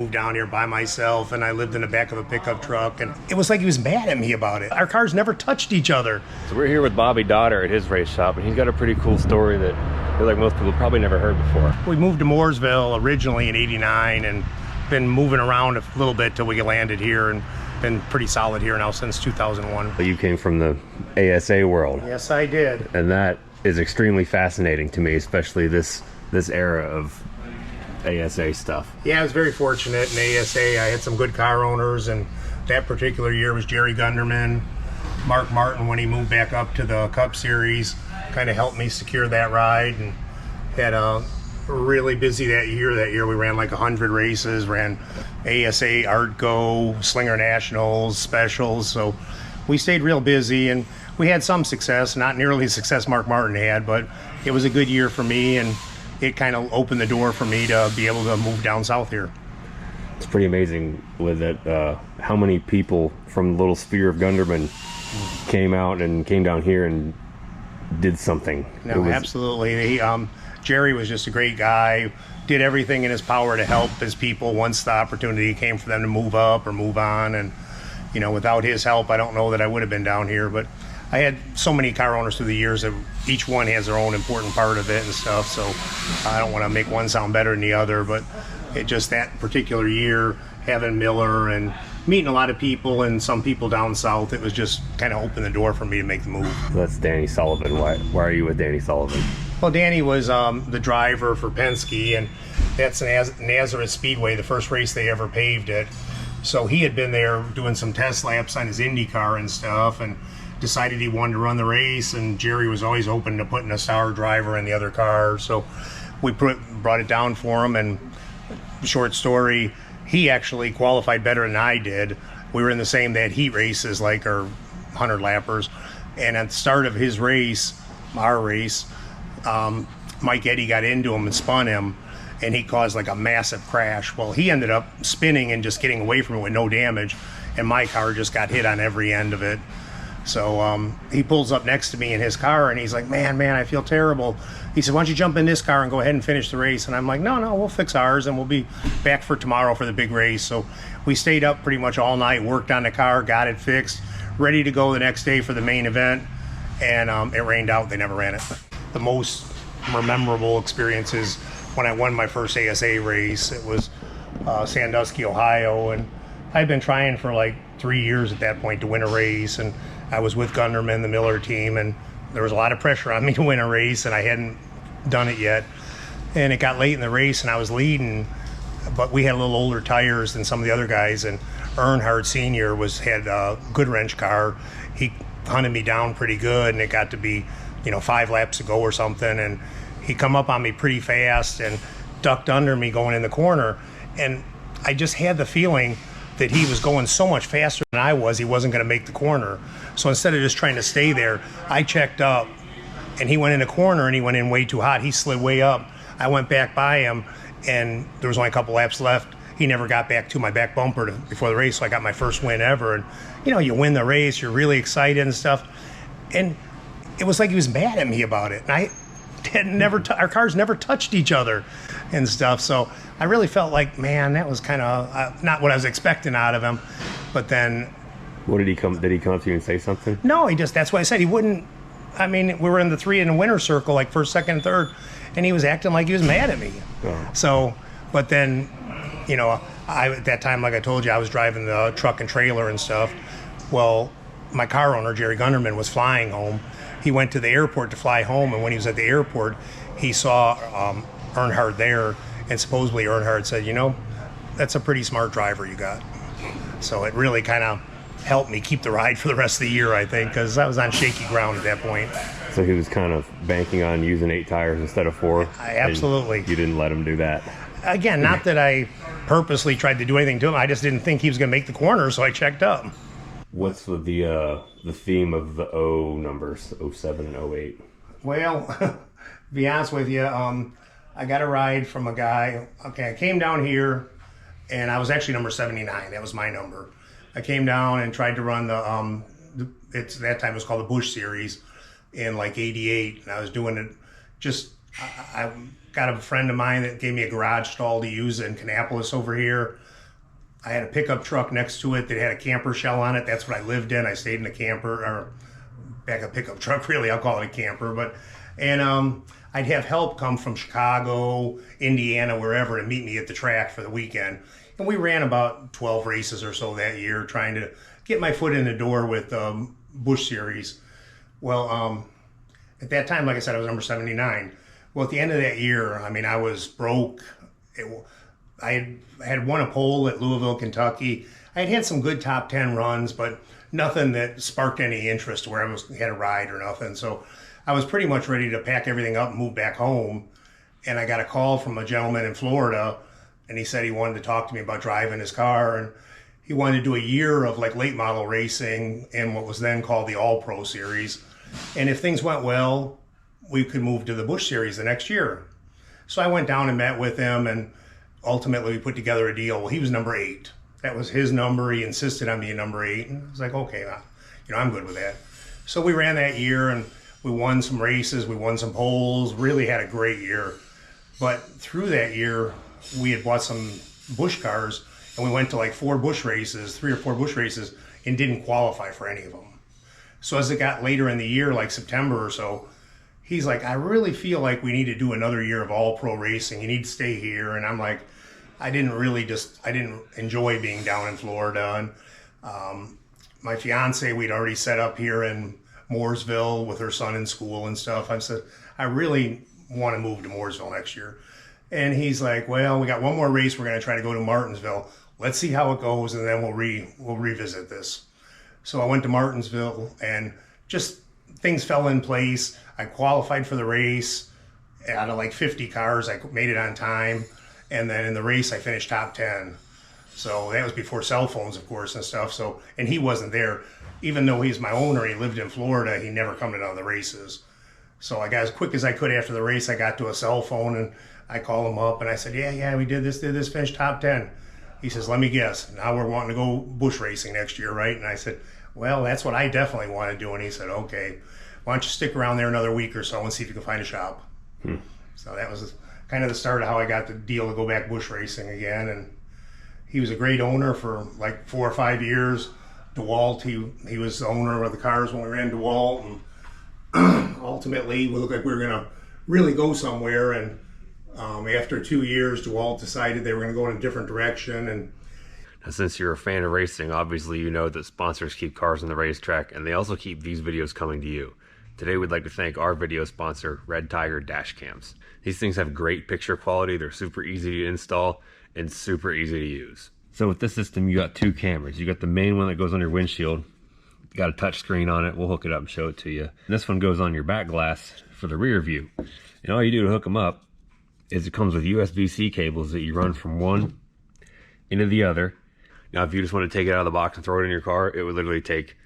Moved down here by myself, and I lived in the back of a pickup truck, and it was like he was mad at me about it. Our cars never touched each other. So we're here with Bobby Dotter at his race shop, and he's got a pretty cool story that I feel like most people probably never heard before. We moved to Mooresville originally in '89 and been moving around a little bit till we landed here, and been pretty solid here now since 2001. You came from the ASA world. Yes, I did. And that is extremely fascinating to me, especially this era of ASA stuff. Yeah, I was very fortunate in ASA. I had some good car owners, and that particular year was Jerry Gunderman. Mark Martin, when he moved back up to the Cup Series, kind of helped me secure that ride, and had a really busy that year. That year we ran like 100 races, ran ASA, ARCA, Slinger Nationals, Specials, so we stayed real busy, and we had some success, not nearly the success Mark Martin had, but it was a good year for me, and it kind of opened the door for me to be able to move down south here. It's pretty amazing with it, how many people from the little sphere of Gunderman came down here and did something. No, absolutely. Jerry was just a great guy, did everything in his power to help his people once the opportunity came for them to move up or move on. And, you know, without his help, I don't know that I would have been down here. But I had so many car owners through the years that each one has their own important part of it and stuff. So I don't want to make one sound better than the other, but it just that particular year, having Miller and meeting a lot of people and some people down south, it was just kind of opened the door for me to make the move. That's Danny Sullivan. Why are you with Danny Sullivan? Well, Danny was the driver for Penske, and that's Nazareth Speedway, the first race they ever paved it. So he had been there doing some test laps on his Indy car and stuff, and decided he wanted to run the race, and Jerry was always open to putting a star driver in the other car. So we brought it down for him, and short story, he actually qualified better than I did. We were in the same, they had heat races like our 100 lappers, and at the start of his race, our race, Mike Eddy got into him and spun him, and he caused like a massive crash. Well, he ended up spinning and just getting away from it with no damage, and my car just got hit on every end of it. So he pulls up next to me in his car, and he's like, man, I feel terrible. He said, why don't you jump in this car and go ahead and finish the race? And I'm like, no, we'll fix ours, and we'll be back for tomorrow for the big race. So we stayed up pretty much all night, worked on the car, got it fixed, ready to go the next day for the main event, and it rained out. They never ran it. The most memorable experience is when I won my first ASA race. It was Sandusky, Ohio, and I'd been trying for like 3 years at that point to win a race, and I was with Gunderman, the Miller team, and there was a lot of pressure on me to win a race, and I hadn't done it yet. And it got late in the race, and I was leading, but we had a little older tires than some of the other guys, and Earnhardt Sr. had a good wrench car. He hunted me down pretty good, and it got to be, 5 laps to go or something, and he come up on me pretty fast and ducked under me going in the corner, and I just had the feeling that he was going so much faster than I was, he wasn't going to make the corner. So instead of just trying to stay there, I checked up, and he went in the corner, and he went in way too hot. He slid way up. I went back by him, and there was only a couple laps left. He never got back to my back bumper before the race, so I got my first win ever. And, you win the race, you're really excited and stuff. And it was like he was mad at me about it. And our cars never touched each other and stuff. So I really felt like, man, that was kind of not what I was expecting out of him. But then, did he come up to you and say something? No, that's what I said. He wouldn't. I mean, we were in the 3 in the winner circle, like first, second, and third, and he was acting like he was mad at me. Oh. So, but then, at that time, like I told you, I was driving the truck and trailer and stuff. Well, my car owner, Jerry Gunderman, was flying home. He went to the airport to fly home, and when he was at the airport, he saw Earnhardt there, and supposedly Earnhardt said, that's a pretty smart driver you got. So it really kind of helped me keep the ride for the rest of the year, I think, because I was on shaky ground at that point. So he was kind of banking on using 8 tires instead of 4? Absolutely. You didn't let him do that? Again, not that I purposely tried to do anything to him. I just didn't think he was going to make the corner, so I checked up. What's the theme of the O numbers, 07 and 08? Well, to be honest with you, I got a ride from a guy. Okay, I came down here, and I was actually number 79. That was my number. I came down and tried to run that time it was called the Busch Series in like 88, and I was doing it I got a friend of mine that gave me a garage stall to use in Kannapolis over here. I had a pickup truck next to it that had a camper shell on it. That's what I lived in. I stayed in a camper, or back a pickup truck, really. I'll call it a camper. And I'd have help come from Chicago, Indiana, wherever, to meet me at the track for the weekend. And we ran about 12 races or so that year, trying to get my foot in the door with Busch Series. Well, at that time, like I said, I was number 79. Well, at the end of that year, I mean, I was broke. I had won a pole at Louisville, Kentucky. I had some good top 10 runs, but nothing that sparked any interest where I had a ride or nothing. So I was pretty much ready to pack everything up and move back home. And I got a call from a gentleman in Florida, and he said he wanted to talk to me about driving his car. And he wanted to do a year of like late model racing in what was then called the All Pro Series. And if things went well, we could move to the Busch Series the next year. So I went down and met with him, and ultimately we put together a deal. Well, he was number 8. That was his number. He insisted on being number 8. And I was like, okay, I'm good with that. So we ran that year, and we won some races. We won some poles. Really had a great year. But through that year, we had bought some Busch cars, and we went to like 3 or 4 Busch races, and didn't qualify for any of them. So as it got later in the year, like September or so, he's like, I really feel like we need to do another year of all pro racing. You need to stay here. And I'm like, I didn't enjoy being down in Florida. And my fiance, we'd already set up here in Mooresville with her son in school and stuff. I said, I really want to move to Mooresville next year. And he's like, well, we got one more race. We're going to try to go to Martinsville. Let's see how it goes, and then we'll revisit this. So I went to Martinsville, and just things fell in place. I qualified for the race. Out of like 50 cars, I made it on time. And then in the race, I finished top 10. So that was before cell phones, of course, and stuff. So, and he wasn't there. Even though he's my owner, he lived in Florida, he never come to none of the races. So I got as quick as I could after the race. I got to a cell phone, and I called him up, and I said, yeah, we did this, finished top 10. He says, let me guess, now we're wanting to go Busch racing next year, right? And I said, well, that's what I definitely want to do. And he said, okay, why don't you stick around there another week or so and see if you can find a shop. So that was kind of the start of how I got the deal to go back Busch racing again. And he was a great owner for like 4 or 5 years. DeWalt, he was the owner of the cars when we ran DeWalt. And ultimately, we looked like we were going to really go somewhere. And after 2 years, DeWalt decided they were going to go in a different direction. And now, since you're a fan of racing, obviously you know that sponsors keep cars on the racetrack, and they also keep these videos coming to you. Today we'd like to thank our video sponsor, Redtiger dash cams. These things have great picture quality, they're super easy to install, and super easy to use. So with this system, you got 2 cameras. You got the main one that goes on your windshield. You got a touch screen on it. We'll hook it up and show it to you. And this one goes on your back glass for the rear view. And all you do to hook them up is it comes with USB-C cables that you run from one into the other. Now, if you just want to take it out of the box and throw it in your car, it would literally take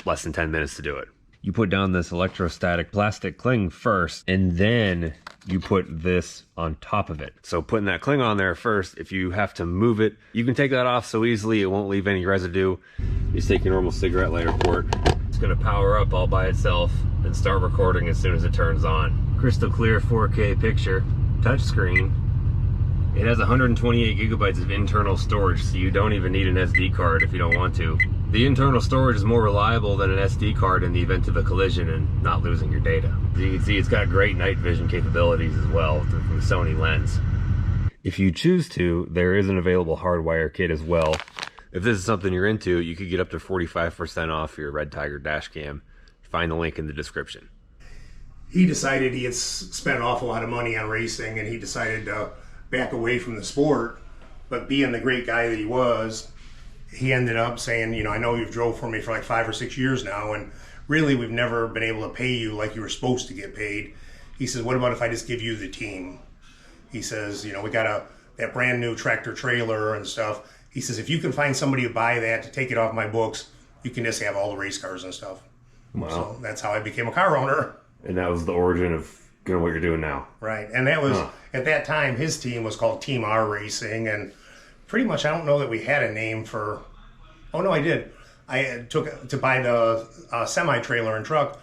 less than 10 minutes to do it. You put down this electrostatic plastic cling first, and then you put this on top of it. So putting that cling on there first, if you have to move it, you can take that off so easily, it won't leave any residue. You just take your normal cigarette lighter port. It's gonna power up all by itself and start recording as soon as it turns on. Crystal clear 4K picture, touchscreen. It has 128 gigabytes of internal storage, so you don't even need an SD card if you don't want to. The internal storage is more reliable than an SD card in the event of a collision and not losing your data. As you can see, it's got great night vision capabilities as well from the Sony lens. If you choose to, there is an available hardwire kit as well. If this is something you're into, you could get up to 45% off your Redtiger dash cam. Find the link in the description. He decided he had spent an awful lot of money on racing, and he decided to back away from the sport. But being the great guy that he was, he ended up saying, you know, I know you've drove for me for like 5 or 6 years now, and really we've never been able to pay you like you were supposed to get paid. He says, what about if I just give you the team? He says, you know, we got that brand new tractor trailer and stuff. He says, if you can find somebody to buy that, to take it off my books, you can just have all the race cars and stuff. Wow. So that's how I became a car owner. And that was the origin of what you're doing now. Right. And that was, at that time, his team was called Team R Racing. And pretty much, I don't know that we had a name for, oh no, I did. I took to buy the semi-trailer and truck.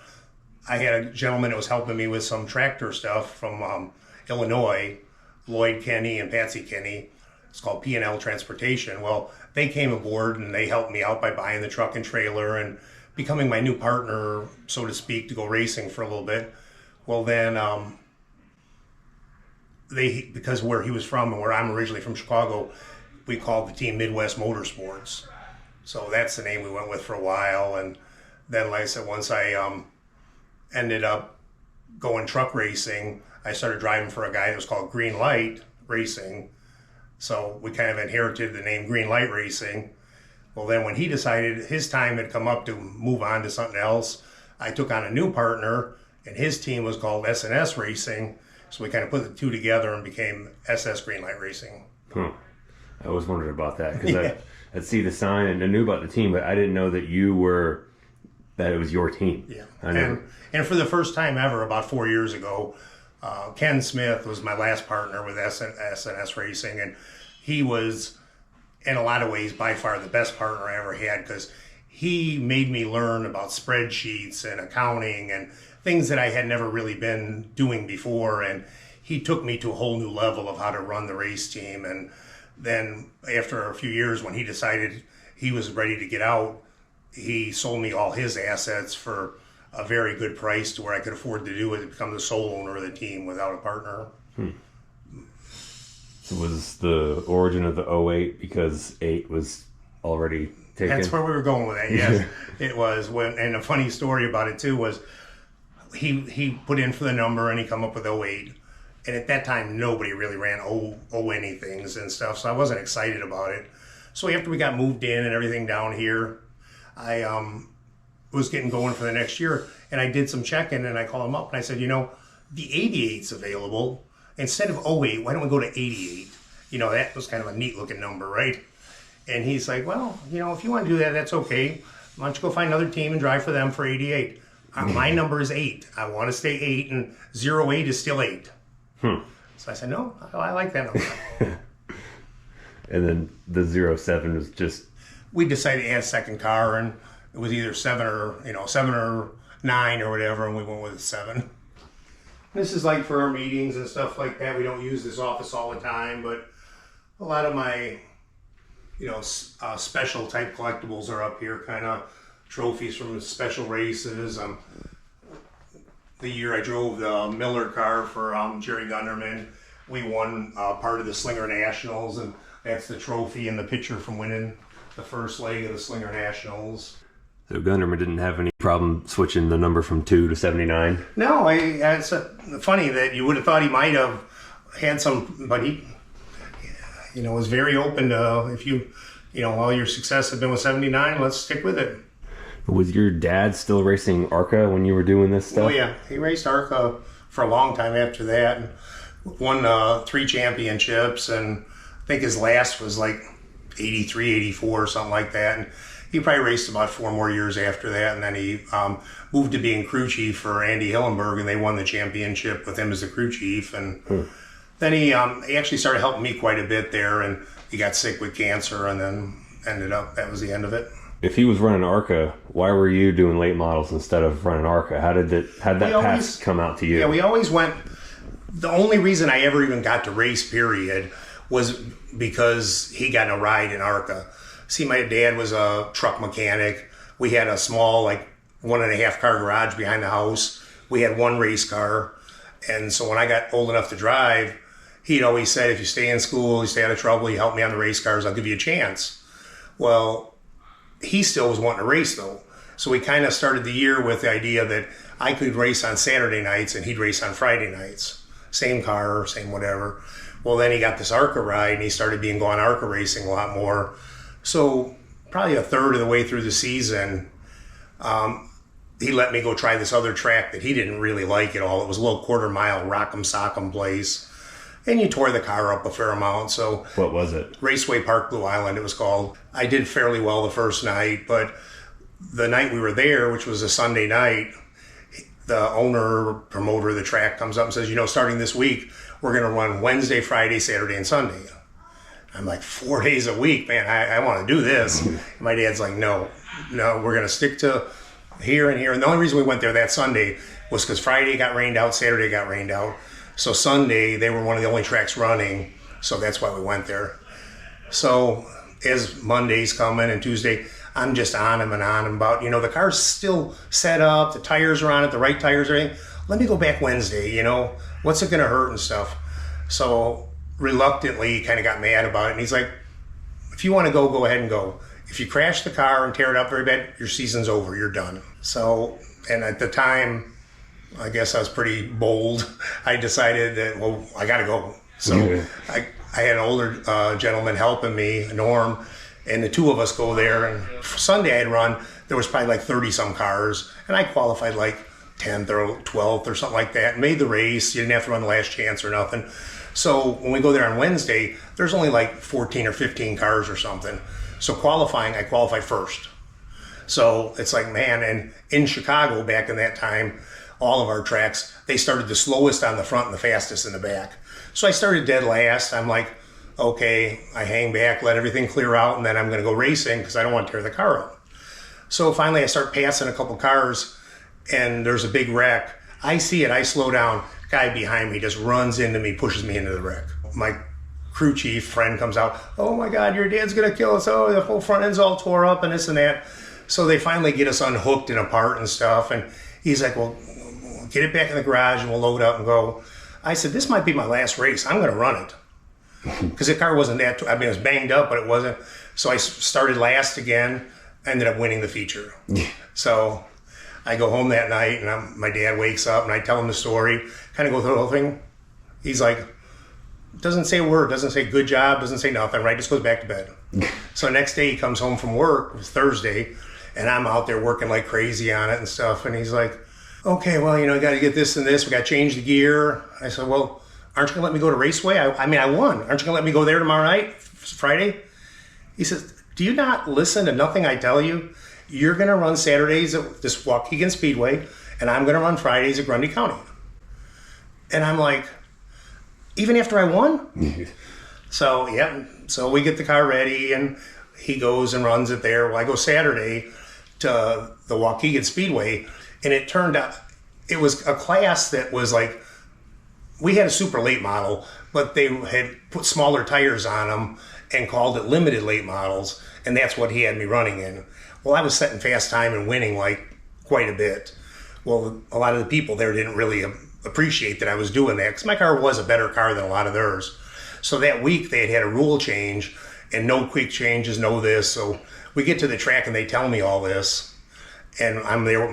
I had a gentleman that was helping me with some tractor stuff from Illinois, Lloyd Kenny and Patsy Kenny. It's called P&L Transportation. Well, they came aboard and they helped me out by buying the truck and trailer and becoming my new partner, so to speak, to go racing for a little bit. Well, then because where he was from and where I'm originally from, Chicago, we called the team Midwest Motorsports. So that's the name we went with for a while. And then, like I said, once I ended up going truck racing, I started driving for a guy that was called Greenlight Racing. So we kind of inherited the name Greenlight Racing. Well, then when he decided his time had come up to move on to something else, I took on a new partner, and his team was called S&S Racing. So we kind of put the two together and became SS Greenlight Racing. Huh. I always wondered about that because I'd see the sign and I knew about the team, but I didn't know that that it was your team. Yeah. And for the first time ever, about 4 years ago, Ken Smith was my last partner with S&S Racing, and he was, in a lot of ways, by far the best partner I ever had because he made me learn about spreadsheets and accounting and things that I had never really been doing before, and he took me to a whole new level of how to run the race team. And then after a few years, when he decided he was ready to get out, he sold me all his assets for a very good price to where I could afford to do it, to become the sole owner of the team without a partner. So was the origin of the 08 because 8 was already taken? That's where we were going with that, yes. It was. And a funny story about it too was he put in for the number and he come up with 08. And at that time, nobody really ran O anythings and stuff, so I wasn't excited about it. So after we got moved in and everything down here, I was getting going for the next year, and I did some checking, and I called him up, and I said, the 88's available. Instead of 08, why don't we go to 88? That was kind of a neat-looking number, right? And he's like, well, if you want to do that, that's okay. Why don't you go find another team and drive for them for 88? My number is 8. I want to stay 8, and 08 is still 8. So I said, no, I like that number. And then the 07 was just... We decided to add a second car, and it was either 7 or 9 or whatever, and we went with 7. This is like for our meetings and stuff like that. We don't use this office all the time, but a lot of my, special type collectibles are up here, kind of trophies from special races. The year I drove the Miller car for Jerry Gunderman, we won part of the Slinger Nationals, and that's the trophy and the picture from winning the first leg of the Slinger Nationals. So Gunderman didn't have any problem switching the number from 2 to 79? No, it's funny that you would have thought he might have had some, but he, was very open to, if all your success had been with 79, let's stick with it. Was your dad still racing ARCA when you were doing this stuff? Oh, yeah. He raced ARCA for a long time after that and won 3 championships, and I think his last was like 83, 84 or something like that. And he probably raced about 4 more years after that, and then he moved to being crew chief for Andy Hillenberg, and they won the championship with him as the crew chief. And then he actually started helping me quite a bit there, and he got sick with cancer, and then that was the end of it. If he was running ARCA, why were you doing late models instead of running ARCA? How did that pass come out to you? Yeah, we always went. The only reason I ever even got to race, period, was because he got in a ride in ARCA. See, my dad was a truck mechanic. We had a small, 1.5 car garage behind the house. We had 1 race car. And so when I got old enough to drive, he'd always said, if you stay in school, you stay out of trouble, you help me on the race cars, I'll give you a chance. Well, he still was wanting to race, though. So we kind of started the year with the idea that I could race on Saturday nights and he'd race on Friday nights. Same car, same whatever. Well, then he got this ARCA ride and he started going ARCA racing a lot more. So probably a third of the way through the season, he let me go try this other track that he didn't really like at all. It was a little 1/4 mile rock'em sock'em place. And you tore the car up a fair amount. So what was it? Raceway Park, Blue Island, it was called. I did fairly well the first night, but the night we were there, which was a Sunday night, the owner, promoter of the track comes up and says, starting this week, we're going to run Wednesday, Friday, Saturday, and Sunday. I'm like, 4 days a week, man, I want to do this. My dad's like, no, we're going to stick to here and here. And the only reason we went there that Sunday was because Friday got rained out, Saturday got rained out. So Sunday, they were one of the only tracks running, so that's why we went there. So as Monday's coming and Tuesday, I'm just on him about, the car's still set up, the tires are on it, the right tires are in. Let me go back Wednesday, what's it going to hurt and stuff. So reluctantly, he kind of got mad about it. And he's like, if you want to go ahead and go. If you crash the car and tear it up very bad, your season's over, you're done. So, and at the time, I guess I was pretty bold. I decided that, well, I got to go. So I had an older gentleman helping me, Norm, and the two of us go there. And for Sunday I had run, there was probably like 30 some cars, and I qualified like 10th or 12th or something like that, and made the race. You didn't have to run the last chance or nothing. So when we go there on Wednesday, there's only like 14 or 15 cars or something. So qualifying, I qualified first. So it's like, man, and in Chicago back in that time, all of our tracks, they started the slowest on the front and the fastest in the back. So I started dead last. I'm like, okay, I hang back, let everything clear out, and then I'm going to go racing because I don't want to tear the car up. So finally I start passing a couple cars, and there's a big wreck. I see it, I slow down. Guy behind me just runs into me, pushes me into the wreck. My crew chief friend comes out, oh my God, your dad's going to kill us. Oh, the whole front end's all tore up and this and that. So they finally get us unhooked and apart and stuff. And he's like, well, get it back in the garage and we'll load up and go. I said, this might be my last race. I'm going to run it. Because the car wasn't that, it was banged up, but it wasn't. So I started last again, ended up winning the feature. So I go home that night, and my dad wakes up, and I tell him the story, kind of go through the whole thing. He's like, doesn't say a word, doesn't say good job, doesn't say nothing, right? Just goes back to bed. So next day he comes home from work, it was Thursday, and I'm out there working like crazy on it and stuff. And he's like, okay, well, you got to get this and this. We got to change the gear. I said, well, aren't you going to let me go to Raceway? I mean, I won. Aren't you going to let me go there tomorrow night, Friday? He says, do you not listen to nothing I tell you? You're going to run Saturdays at this Waukegan Speedway, and I'm going to run Fridays at Grundy County. And I'm like, even after I won? So, yeah. So we get the car ready, and he goes and runs it there. Well, I go Saturday to the Waukegan Speedway, and it turned out it was a class that was like, we had a super late model, but they had put smaller tires on them and called it limited late models, and that's what he had me running in. Well, I was setting fast time and winning like quite a bit. Well, a lot of the people there didn't really appreciate that I was doing that because my car was a better car than a lot of theirs. So that week they had a rule change and no quick changes, no this. So we get to the track and they tell me all this. And I'm there with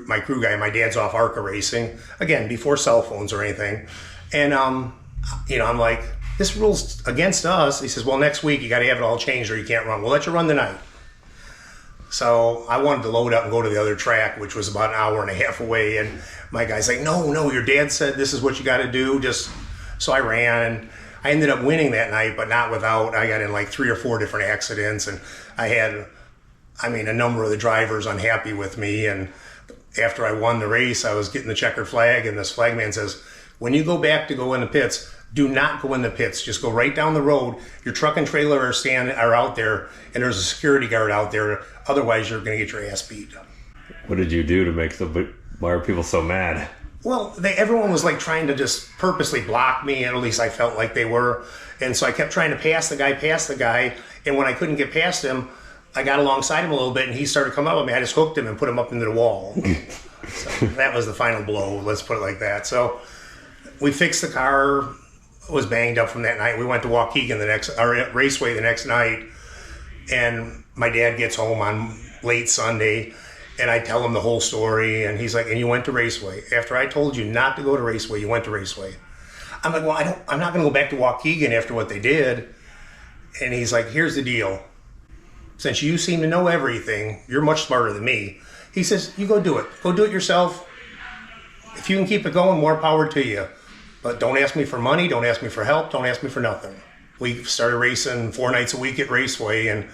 my crew guy. My dad's off ARCA Racing, again, before cell phones or anything. And, I'm like, this rule's against us. He says, well, next week you got to have it all changed or you can't run. We'll let you run tonight. So I wanted to load up and go to the other track, which was about an hour and a half away. And my guy's like, no, your dad said this is what you got to do. So I ran, and I ended up winning that night, but not without. I got in like 3 or 4 different accidents, and I had, a number of the drivers unhappy with me. And after I won the race, I was getting the checkered flag, and this flagman says, when you go back to go in the pits, do not go in the pits. Just go right down the road. Your truck and trailer are out there, and there's a security guard out there. Otherwise, you're going to get your ass beat. What did you do to make why are people so mad? Well, everyone was like trying to just purposely block me, and at least I felt like they were. And so I kept trying to pass the guy. And when I couldn't get past him, I got alongside him a little bit, and he started coming up with me. I just hooked him and put him up into the wall. So that was the final blow. Let's put it like that. So we fixed the car. Was banged up from that night. We went to Waukegan Raceway the next night, and my dad gets home on late Sunday, and I tell him the whole story, and he's like, and you went to Raceway. After I told you not to go to Raceway, you went to Raceway. I'm like, well, I'm not going to go back to Waukegan after what they did. And he's like, here's the deal. Since you seem to know everything, you're much smarter than me. He says, you go do it. Go do it yourself. If you can keep it going, more power to you. But don't ask me for money, don't ask me for help, don't ask me for nothing. We started racing 4 nights a week at Raceway, and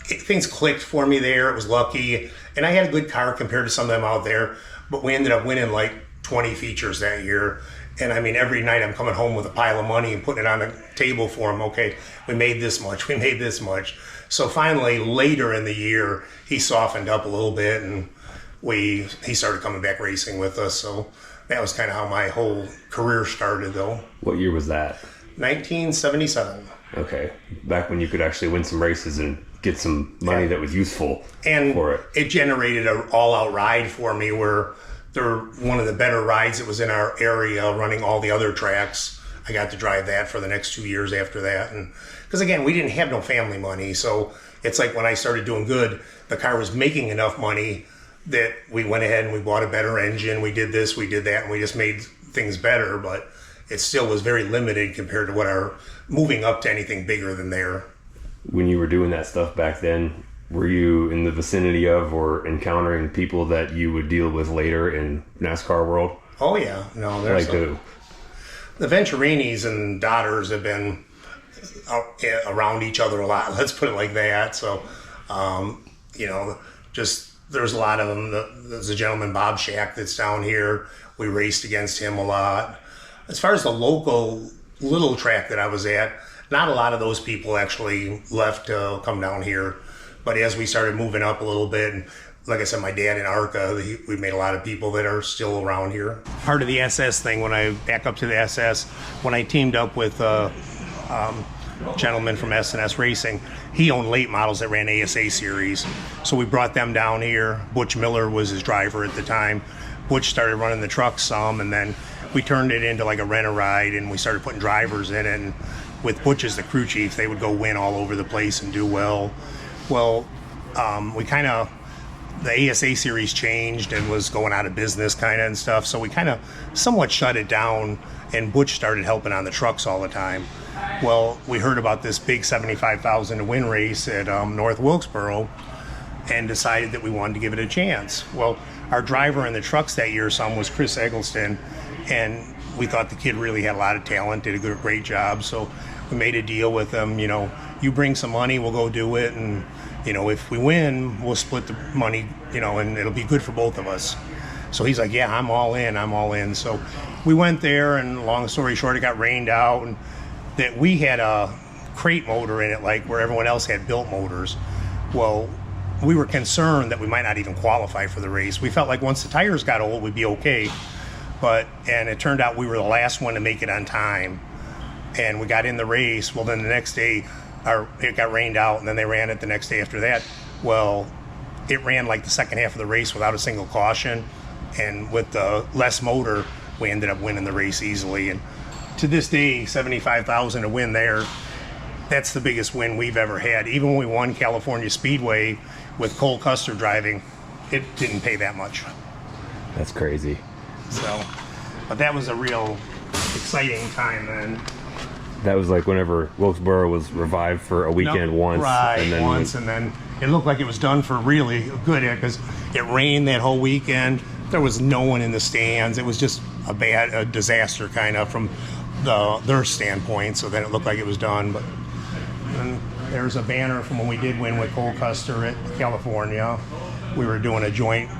things clicked for me there. It was lucky. And I had a good car compared to some of them out there, but we ended up winning like 20 features that year. And every night I'm coming home with a pile of money and putting it on the table for him. Okay, we made this much. So finally, later in the year, he softened up a little bit, and he started coming back racing with us. So that was kind of how my whole career started, though. What year was that? 1977. Okay. Back when you could actually win some races and get some money that was useful And for it. it generated an all-out ride for me where they're one of the better rides that was in our area running all the other tracks. I got to drive that for the next 2 years after that. And because again, we didn't have no family money. So it's like when I started doing good, the car was making enough money that we went ahead and we bought a better engine. We did this, we did that, and we just made things better. But it still was very limited compared to what our moving up to anything bigger than there. When you were doing that stuff back then, were you in the vicinity of or encountering people that you would deal with later in NASCAR world? Oh yeah, no, there's Like who? the Venturinis and Dodders have been around each other a lot. Let's put it like that. So, just there's a lot of them. There's a gentleman, Bob Shack, that's down here. We raced against him a lot. As far as the local little track that I was at, not a lot of those people actually left to come down here. But as we started moving up a little bit, and like I said, my dad in ARCA, we made a lot of people that are still around here. Part of the SS thing, when I back up to the SS, when I teamed up with a gentleman from S&S Racing, he owned late models that ran ASA series. So we brought them down here. Butch Miller was his driver at the time. Butch started running the truck some, and then we turned it into like a rent-a-ride, and we started putting drivers in it. And with Butch as the crew chief, they would go win all over the place and do well. Well, we kind of, the ASA series changed and was going out of business kind of and stuff. So we kind of somewhat shut it down, and Butch started helping on the trucks all the time. Well, we heard about this big 75,000 to win race at North Wilkesboro and decided that we wanted to give it a chance. Well, our driver in the trucks that year, some was Chris Eggleston, and we thought the kid really had a lot of talent, did a great job. So we made a deal with him, you bring some money, we'll go do it, and if we win, we'll split the money, and it'll be good for both of us. So he's like, yeah, I'm all in. So we went there, and long story short, it got rained out, and that we had a crate motor in it, like where everyone else had built motors. Well, we were concerned that we might not even qualify for the race. We felt like once the tires got old, we'd be okay. And it turned out we were the last one to make it on time. And we got in the race. Well, then the next day, it got rained out, and then they ran it the next day after that. Well, it ran like the second half of the race without a single caution. And with the less motor, we ended up winning the race easily. And to this day, 75,000 to win there, that's the biggest win we've ever had. Even when we won California Speedway with Cole Custer driving, it didn't pay that much. That's crazy. So, but that was a real exciting time then. That was like whenever Wilkesboro was revived for a weekend once. Right, and then and then it looked like it was done for really good because it rained that whole weekend. There was no one in the stands. It was just a disaster kind of from their standpoint. So then it looked like it was done. But and there's a banner from when we did win with Cole Custer at California. We were doing a joint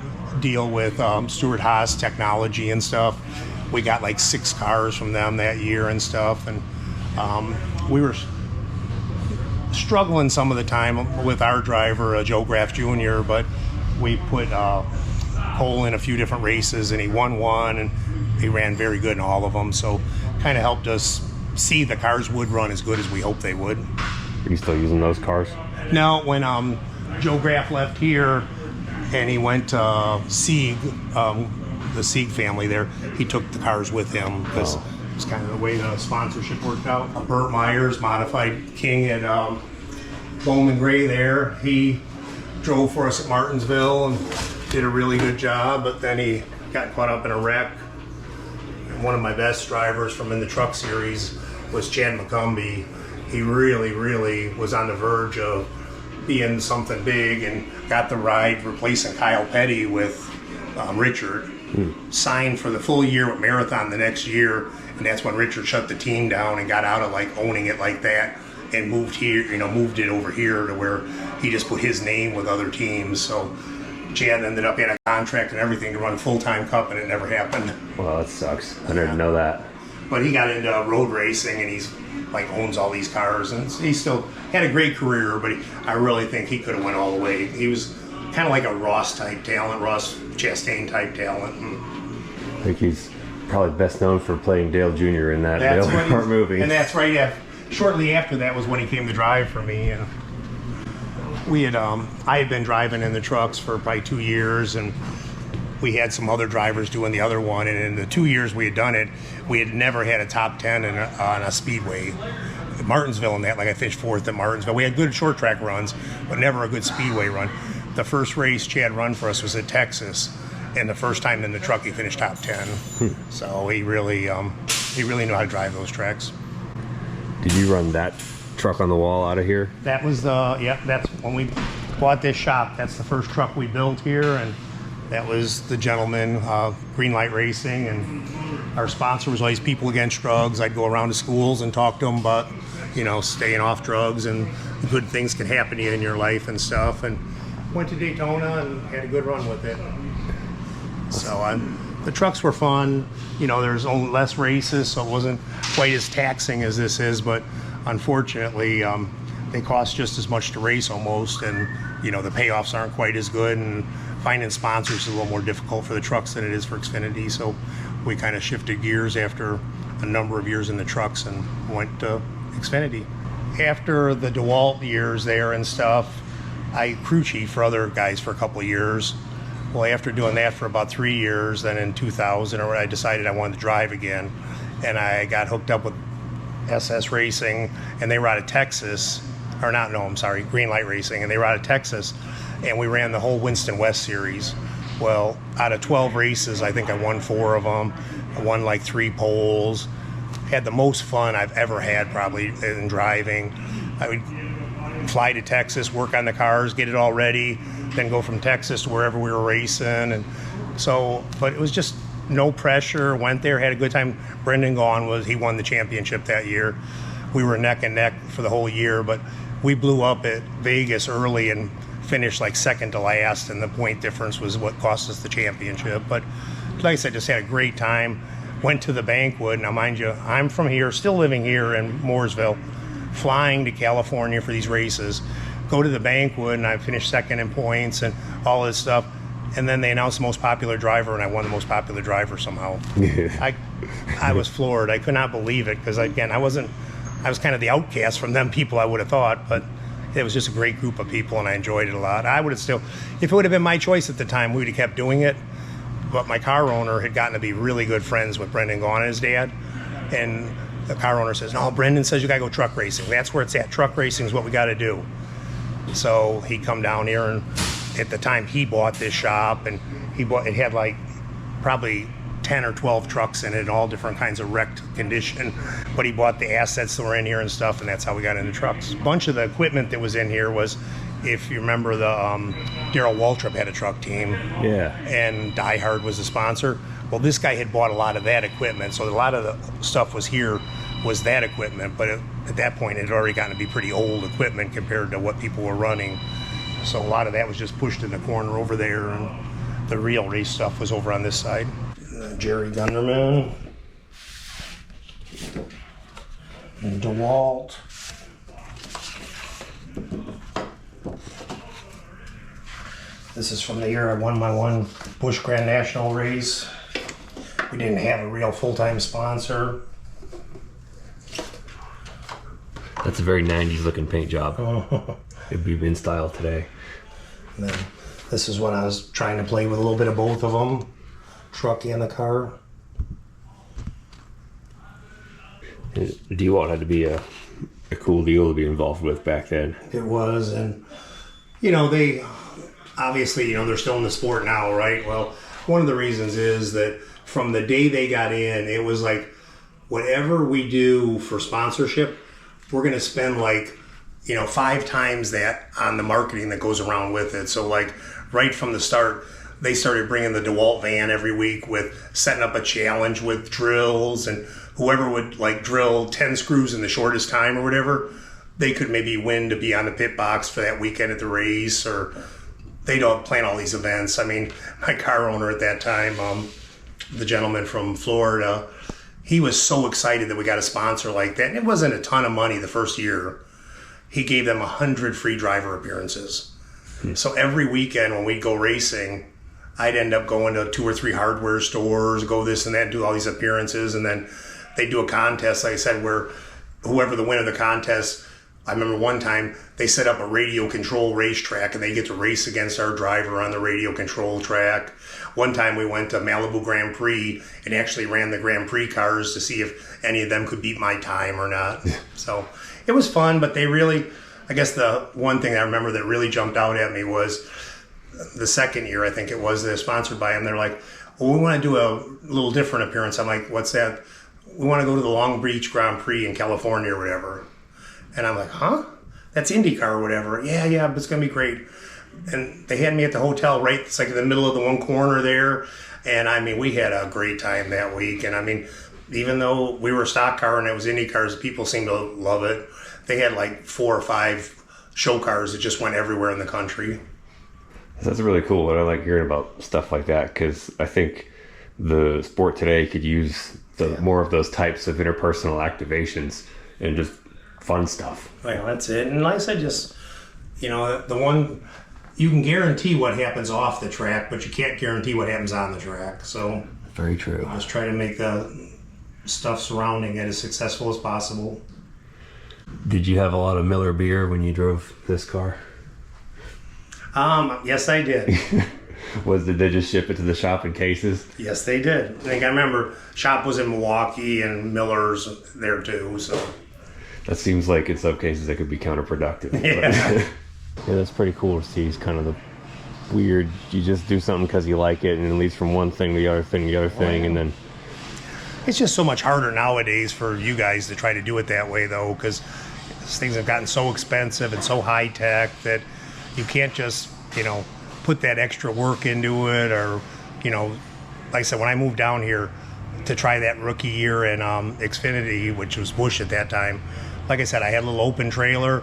deal with Stuart Haas Technology and stuff. We got like 6 cars from them that year and stuff. And we were struggling some of the time with our driver, Joe Graff Jr., but we put Cole in a few different races, and he won one, and he ran very good in all of them. So kind of helped us see the cars would run as good as we hoped they would. Are you still using those cars? Now, when Joe Graff left here and he went to Sieg, the Sieg family there, he took the cars with him because it's kind of the way the sponsorship worked out. Burt Myers, modified King at Bowman Gray there. He drove for us at Martinsville and did a really good job, but then he got caught up in a wreck. And one of my best drivers from in the truck series was Chad McCumbee. He really, really was on the verge of being something big and got the ride replacing Kyle Petty with Richard. Signed for the full year with Marathon the next year, and that's when Richard shut the team down and got out of like owning it like that and moved it over here to where he just put his name with other teams. So Chad ended up in a contract and everything to run full-time Cup, and it never happened. Well, that sucks. I didn't know that. But he got into road racing, and he's like owns all these cars, and he still had a great career. But I really think he could have went all the way. He was kind of like a Ross type talent, Ross Chastain type talent. I think he's probably best known for playing Dale Jr. in that Dale Earnhardt movie. And that's right. Yeah, shortly after that was when he came to drive for me. And we had, I had been driving in the trucks for probably 2 years, and we had some other drivers doing the other one. And in the 2 years we had done it, we had never had a top 10 on a speedway. Martinsville and that, like I finished 4th at Martinsville. We had good short track runs, but never a good speedway run. The first race Chad run for us was at Texas, and the first time in the truck he finished top 10. So he really knew how to drive those tracks. Did you run that truck on the wall out of here? That was that's when we bought this shop. That's the first truck we built here, and that was the gentleman, Greenlight Racing, and our sponsor was always People Against Drugs. I'd go around to schools and talk to them about, staying off drugs and the good things can happen to you in your life and stuff. And went to Daytona and had a good run with it. So the trucks were fun. There's only less races, so it wasn't quite as taxing as this is. But unfortunately, they cost just as much to race almost, and the payoffs aren't quite as good. And finding sponsors is a little more difficult for the trucks than it is for Xfinity. So we kind of shifted gears after a number of years in the trucks and went to Xfinity. After the DeWalt years there and stuff, I crew chief for other guys for a couple of years. Well, after doing that for about 3 years, then in 2000, I decided I wanted to drive again, and I got hooked up with SS Racing, and they were out of Texas, Greenlight Racing, and they were out of Texas, and we ran the whole Winston West series. Well, out of 12 races, I think I won 4 of them. I won like 3 poles. Had the most fun I've ever had probably in driving. I would fly to Texas, work on the cars, get it all ready, then go from Texas to wherever we were racing. And so, but it was just no pressure. Went there, had a good time. Brendan he won the championship that year. We were neck and neck for the whole year, but we blew up at Vegas early and finished like second to last, and the point difference was what cost us the championship. But like I said, just had a great time. Went to the Bankwood. Now, mind you, I'm from here, still living here in Mooresville, flying to California for these races. Go to the Bankwood, and I finished second in points and all this stuff. And then they announced the most popular driver, and I won the most popular driver somehow. I was floored. I could not believe it, because again, I was kind of the outcast from them people, I would have thought, but it was just a great group of people, and I enjoyed it a lot. I would have still, if it would have been my choice at the time, we would have kept doing it. But my car owner had gotten to be really good friends with Brendan Gaughan and his dad. And the car owner says, no, Brendan says you got to go truck racing. That's where it's at. Truck racing is what we got to do. So he come down here, and at the time he bought this shop, and it had like probably 10 or 12 trucks in it, all different kinds of wrecked condition. But he bought the assets that were in here and stuff, and that's how we got into trucks. A bunch of the equipment that was in here was, if you remember, the Darrell Waltrip had a truck team. Yeah. And Die Hard was the sponsor. Well, this guy had bought a lot of that equipment, so a lot of the stuff was here was that equipment. But at that point, it had already gotten to be pretty old equipment compared to what people were running. So a lot of that was just pushed in the corner over there, and the real race stuff was over on this side. Jerry Gunderman, and DeWalt. This is from the year I won my one Busch Grand National race. We didn't have a real full-time sponsor. That's a very 90s looking paint job. It'd be in style today. And then this is when I was trying to play with a little bit of both of them, truck and the car. DeWalt had to be a cool deal to be involved with back then. It was, and they obviously, they're still in the sport now, right? Well, one of the reasons is that from the day they got in, it was like, whatever we do for sponsorship, we're going to spend 5 times that on the marketing that goes around with it. So right from the start, they started bringing the DeWalt van every week with setting up a challenge with drills, and whoever would drill 10 screws in the shortest time or whatever, they could maybe win to be on the pit box for that weekend at the race, or they'd all plan all these events. I mean, my car owner at that time, the gentleman from Florida, he was so excited that we got a sponsor like that. And it wasn't a ton of money the first year. He gave them 100 free driver appearances. So every weekend when we'd go racing, I'd end up going to 2 or 3 hardware stores, go this and that, do all these appearances, and then they'd do a contest, like I said, where whoever the winner of the contest, I remember one time they set up a radio control racetrack and they get to race against our driver on the radio control track. One time we went to Malibu Grand Prix and actually ran the Grand Prix cars to see if any of them could beat my time or not. So it was fun, but they really, I guess the one thing I remember that really jumped out at me was the second year, I think it was, they're sponsored by them. They're like, well, we want to do a little different appearance. I'm like, what's that? We want to go to the Long Beach Grand Prix in California or whatever. And I'm like, huh? That's IndyCar or whatever. Yeah, but it's going to be great. And they had me at the hotel right, it's like in the middle of the one corner there. And I mean, we had a great time that week. And I mean, even though we were a stock car and it was Indy cars, people seemed to love it. They had like 4 or 5 show cars that just went everywhere in the country. That's really cool. And I like hearing about stuff like that because I think the sport today could use more of those types of interpersonal activations and just fun stuff. Well, that's it. And like I said, just, you know, the one, you can guarantee what happens off the track, but you can't guarantee what happens on the track. So very true. Just try to make the stuff surrounding it as successful as possible. Did you have a lot of Miller beer when you drove this car? Yes, I did. Did they just ship it to the shop in cases? Yes, they did. I think I remember shop was in Milwaukee and Miller's there too. So that seems like in some cases it could be counterproductive. Yeah. Yeah, that's pretty cool to see. It's kind of the weird. You just do something because you like it, and it leads from one thing to the other thing, and then. It's just so much harder nowadays for you guys to try to do it that way, though, because things have gotten so expensive and so high tech that you can't just, you know, put that extra work into it. Or, you know, like I said, when I moved down here to try that rookie year in Xfinity, which was Busch at that time, like I said, I had a little open trailer,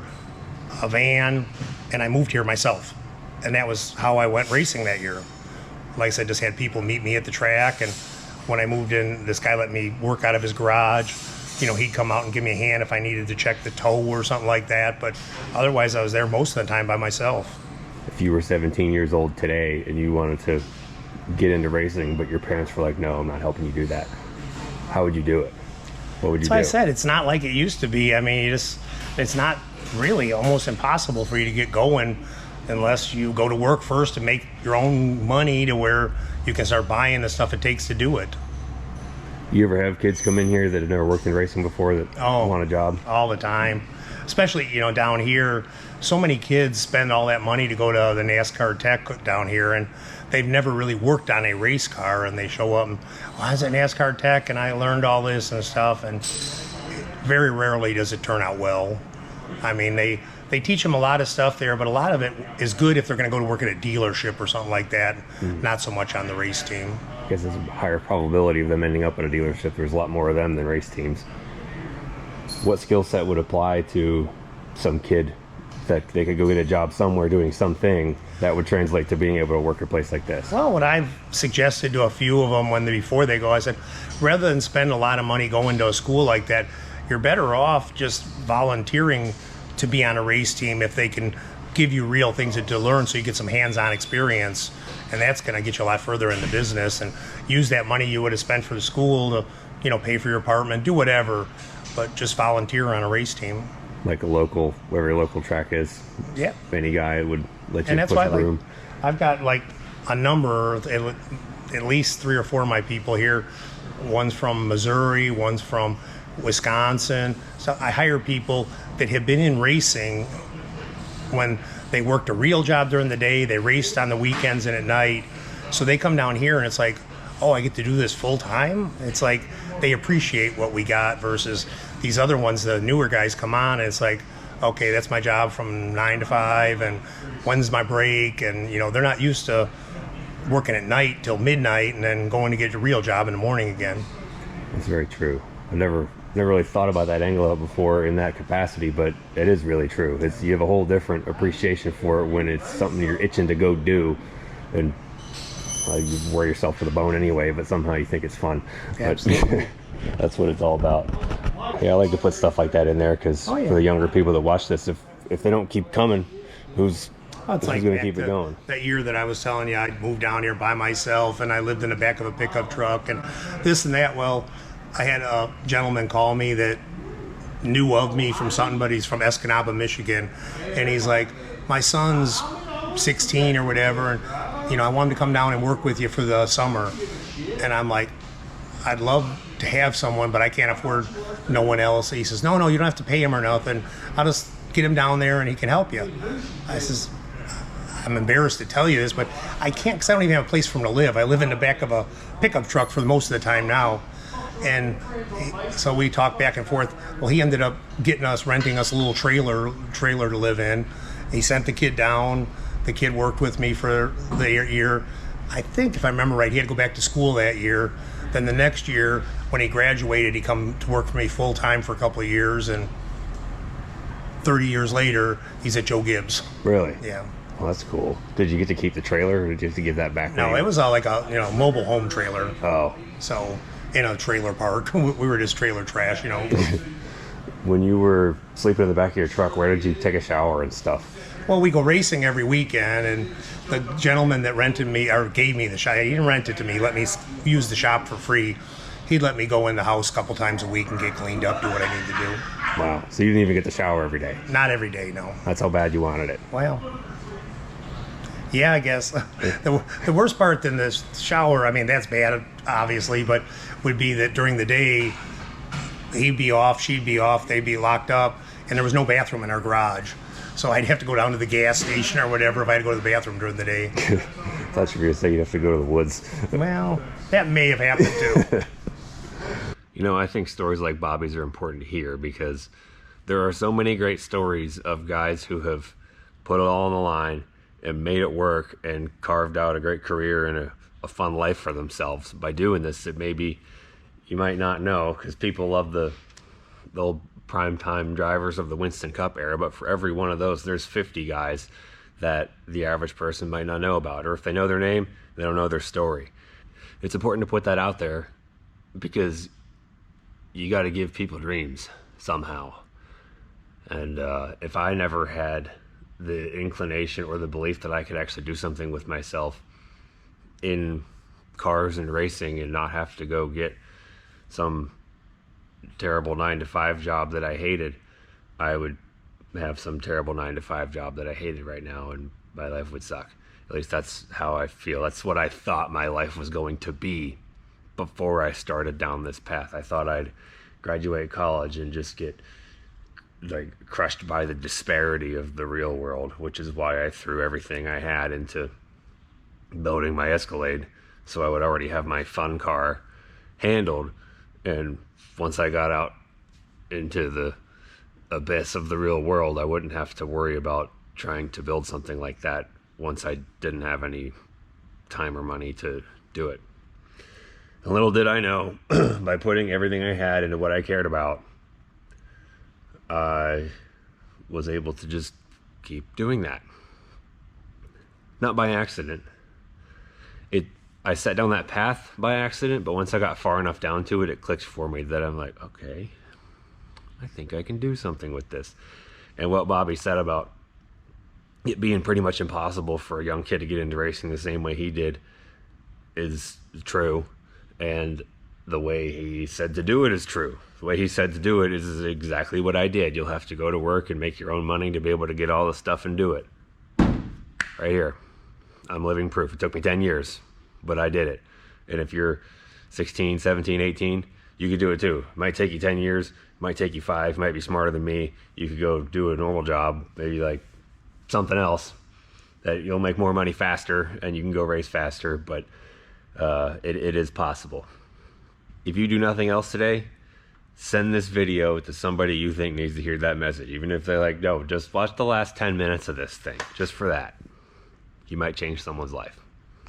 a van, and I moved here myself. And that was how I went racing that year. Like I said, just had people meet me at the track, and when I moved in, this guy let me work out of his garage. You know, he'd come out and give me a hand if I needed to check the toe or something like that. But otherwise, I was there most of the time by myself. If you were 17 years old today and you wanted to get into racing, but your parents were like, no, I'm not helping you do that, how would you do it? What would you do? That's why I said it's not like it used to be. I mean, it's not really almost impossible for you to get going unless you go to work first and make your own money to where you can start buying the stuff it takes to do it. You ever have kids come in here that have never worked in racing before that want a job? All the time. Especially, you know, down here, so many kids spend all that money to go to the NASCAR Tech down here, and they've never really worked on a race car, and they show up and, well, I was at NASCAR Tech and I learned all this and stuff, and very rarely does it turn out well. I mean, they teach them a lot of stuff there, but a lot of it is good if they're going to go to work at a dealership or something like that, not so much on the race team. I guess there's a higher probability of them ending up at a dealership. There's a lot more of them than race teams. What skill set would apply to some kid that they could go get a job somewhere doing something that would translate to being able to work at a place like this? Well, what I've suggested to a few of them before they go, I said, rather than spend a lot of money going to a school like that, you're better off just volunteering to be on a race team if they can give you real things to learn so you get some hands-on experience. And that's going to get you a lot further in the business, and use that money you would have spent for the school to, you know, pay for your apartment, do whatever, but just volunteer on a race team. Like a local, wherever your local track is. Yeah. Any guy would let you and that's push why, the room. I've got like a number, at least 3 or 4 of my people here. One's from Missouri, one's from Wisconsin. So I hire people that have been in racing when they worked a real job during the day, they raced on the weekends and at night. So they come down here and it's like, oh, I get to do this full time? It's like they appreciate what we got versus these other ones, the newer guys come on and it's like, okay, that's my job from 9 to 5 and when's my break? And, you know, they're not used to working at night till midnight and then going to get a real job in the morning again. That's very true. I've never really thought about that angle of it before in that capacity, but it is really true. You have a whole different appreciation for it when it's something you're itching to go do, and you wear yourself to the bone anyway, but somehow you think it's fun. Absolutely. That's what it's all about. Yeah, I like to put stuff like that in there because for the younger people that watch this, if they don't keep coming, who's going to keep it going? That year that I was telling you, I moved down here by myself and I lived in the back of a pickup truck and this and that. Well, I had a gentleman call me that knew of me from something, but he's from Escanaba, Michigan, and he's like, my son's 16 or whatever, and I want him to come down and work with you for the summer. And I'm like, I'd love to have someone, but I can't afford no one else. He says, no, you don't have to pay him or nothing. I'll just get him down there and he can help you. I says, I'm embarrassed to tell you this, but I can't, because I don't even have a place for him to live. I live in the back of a pickup truck for most of the time now. And so we talked back and forth. Well, he ended up renting us a little trailer to live in. He sent the kid down. The kid worked with me for the year. I think, if I remember right, he had to go back to school that year. Then the next year, when he graduated, he come to work for me full time for a couple of years. And 30 years later, he's at Joe Gibbs. Really? Yeah. Well, that's cool. Did you get to keep the trailer, or did you have to give that back? No, it was like a mobile home trailer. Oh. So in a trailer park, we were just trailer trash, When you were sleeping in the back of your truck, where did you take a shower and stuff? Well, we go racing every weekend, and the gentleman that rented me or gave me the shop, he didn't rent it to me, let me use the shop for free. He'd let me go in the house a couple times a week and get cleaned up, do what I need to do. Wow. So you didn't even get to shower every day? Not every day, no. That's how bad you wanted it. Well, yeah, I guess. The worst part than the shower, I mean, that's bad, obviously, but would be that during the day, he'd be off, she'd be off, they'd be locked up, and there was no bathroom in our garage. So I'd have to go down to the gas station or whatever if I had to go to the bathroom during the day. I thought you were going to say you'd have to go to the woods. Well, that may have happened too. I think stories like Bobby's are important to hear, because there are so many great stories of guys who have put it all on the line and made it work and carved out a great career and a fun life for themselves by doing this that maybe you might not know, because people love the old primetime drivers of the Winston Cup era, but for every one of those, there's 50 guys that the average person might not know about, or if they know their name, they don't know their story. It's important to put that out there, because you got to give people dreams somehow. And if I never had the inclination or the belief that I could actually do something with myself in cars and racing and not have to go get some terrible 9-to-5 job that I hated, I would have some terrible 9-to-5 job that I hated right now, and my life would suck. At least that's how I feel. That's what I thought my life was going to be before I started down this path. I thought I'd graduate college and just get crushed by the disparity of the real world, which is why I threw everything I had into building my Escalade, so I would already have my fun car handled. And once I got out into the abyss of the real world, I wouldn't have to worry about trying to build something like that once I didn't have any time or money to do it. And little did I know, by putting everything I had into what I cared about, I was able to just keep doing that. Not by accident. I set down that path by accident, but once I got far enough down to it, it clicked for me that I'm like, okay, I think I can do something with this. And what Bobby said about it being pretty much impossible for a young kid to get into racing the same way he did is true. And the way he said to do it is true. The way he said to do it is exactly what I did. You'll have to go to work and make your own money to be able to get all this stuff and do it. Right here. I'm living proof. It took me 10 years, but I did it. And if you're 16, 17, 18, you could do it too. It might take you 10 years. It might take you 5. You might be smarter than me. You could go do a normal job, maybe like something else that you'll make more money faster and you can go race faster, but it is possible. If you do nothing else today, send this video to somebody you think needs to hear that message. Even if they're like, no, just watch the last 10 minutes of this thing, just for that. You might change someone's life.